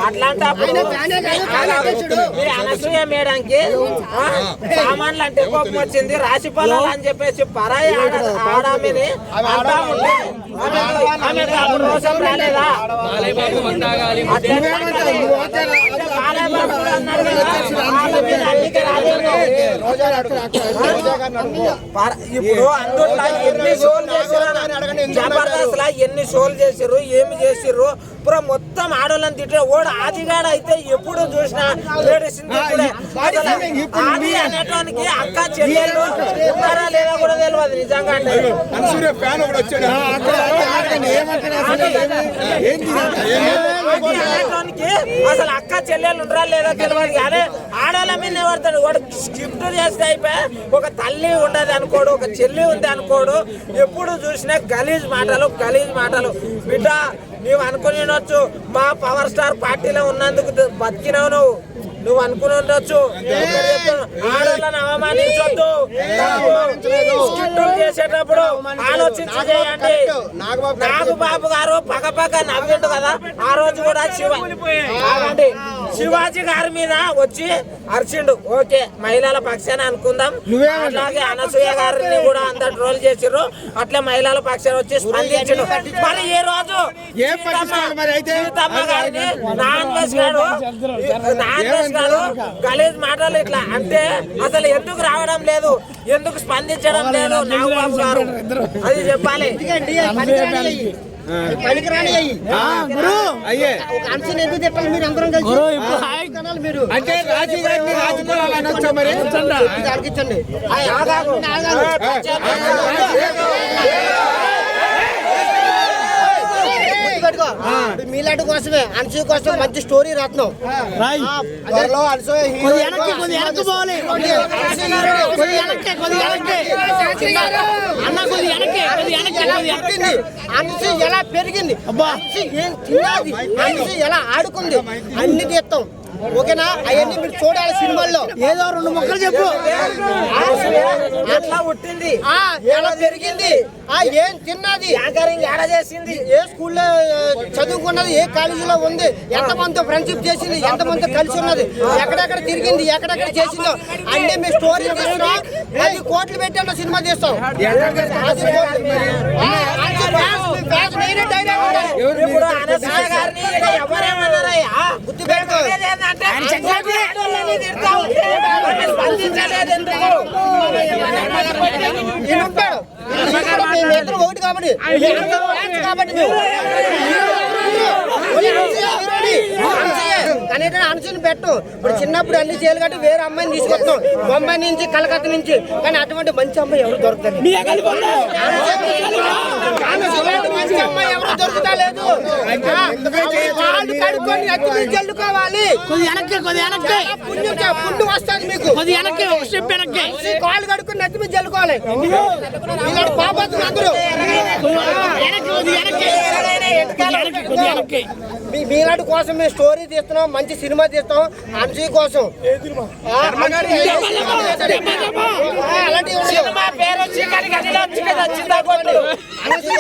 అట్లాంటప్పుడు అనసూయ మేడానికి సామాన్లు అంటే కోపం వచ్చింది, రాశి ఫలాలు అని చెప్పేసి పరాయి ఆడామిని అంటా ఉంటే ఆమెకు రోషం రాలేదా? ఇప్పుడు అందులో ఎన్ని షోలు చేసిరు, జబర్దస్త్ లా ఎన్ని షోలు చేసిర్రు, ఏమి చేసిర్రు, ఇప్పుడు మొత్తం ఆడోళ్ళని తిట్టే ఓడు ఆదిగాడు అయితే ఎప్పుడు చూసినా లేడీస్ ఆది అనేటానికి అక్క చెల్లెళ్ళు ఉన్నారా లేదా కూడా తెలియదు నిజంగా. అంటే అసలు అక్క చెల్లెళ్ళు ఉండరా లేదా తెలియదు కానీ ఆడోళ్ళ మీద పడతాడు. వాడు స్క్రిప్ట్ చేస్తే అయిపోయి ఒక తల్లి ఉండదు అనుకోడు, ఒక చెల్లి ఉంది అనుకోడు, ఎప్పుడు చూసినా గలీజ్ మాటలు. బిడ్డ నువ్వు అనుకుని ఉండొచ్చు మా పవర్ స్టార్ పార్టీలో ఉన్నందుకు బతికినావు, నువ్వు అనుకుని ఉండొచ్చు. ఆడోళ్ళని అవమానించొద్దు, చేసేటప్పుడు ఆలోచించి చేయండి. నాగబాబు గారు పక్క నవ్విండు కదా ఆ రోజు కూడా శివాజీ గారి మీద వచ్చి అరిచిండు. ఓకే, మహిళల పక్షాన అనుకుందాం. అలాగే అనసూయ గారిని కూడా అంత ట్రోల్ చేసిర్రు, అట్లా మహిళల పక్షాన వచ్చి స్పందించిండు. మరి ఈ రోజు సీతమ్మ గారిని నాన్ వెజ్ గారు గలీజ్ మాటలు ఇట్లా అంటే అసలు ఎందుకు రావడం లేదు, ఎందుకు స్పందించడం లేదు నాగబాబు గారు, అది చెప్పాలి. పనికిరాని ఒక అంశం ఎందుకు చెప్పాలి మీరు అందరం కలిసి మీరు అంటే అడిగించండి. మీలాంటి కోసమే అనసూయ కోసం మంచి స్టోరీ రాత్నం. అనసూయ ఎలా పెరిగింది, ఏం తిన్నది, అనసూయ ఎలా ఆడుకుంది అన్ని తీస్తాం. ఓకేనా? అవన్నీ మీరు చూడాలి సినిమాల్లో. ఏదో 2 ముక్కలు చెప్పు. ఎట్లా పుట్టింది, ఎలా పెరిగింది, ఏం తిన్నది, ఏడ చేసింది, ఏ స్కూల్లో చదువుకున్నది, ఏ కాలేజీలో ఉంది, ఎంతమందితో ఫ్రెండ్షిప్ చేసింది, ఎంతమందితో కలిసి ఉన్నది, ఎక్కడెక్కడ తిరిగింది, ఎక్కడెక్కడ చేసిందో అన్ని మీ స్టోరీ తీస్తున్నాం. 10 కోట్లు పెట్టాను సినిమా తీస్తాం. గుర్తు పెట్టుకో. ఒకటి కాబట్టి కానీ అనసూయని పెట్టు. ఇప్పుడు చిన్నప్పుడు అన్ని చేయాలి కాబట్టి వేరే అమ్మాయిని తీసుకొస్తాం, బొంబాయి నుంచి కలకత్తా నుంచి. కానీ అటువంటి మంచి అమ్మాయి ఎవరు దొరుకుతారు, మంచి అమ్మాయి ఎవరు దొరుకుతా లేదు. కడుక్కొని అతి జల్లుకోవాలి, పుణ్యం వస్తుంది మీకు. కాళ్ళు కడుక్కొని నెత్తి మీద జల్లుకోవాలి. ఇలాంటి పాపం అందరూ మీలాంటి కోసం మేము స్టోరీ తీస్తున్నాం, మంచి సినిమా తీస్తాం అనసూయ కోసం. అలాంటి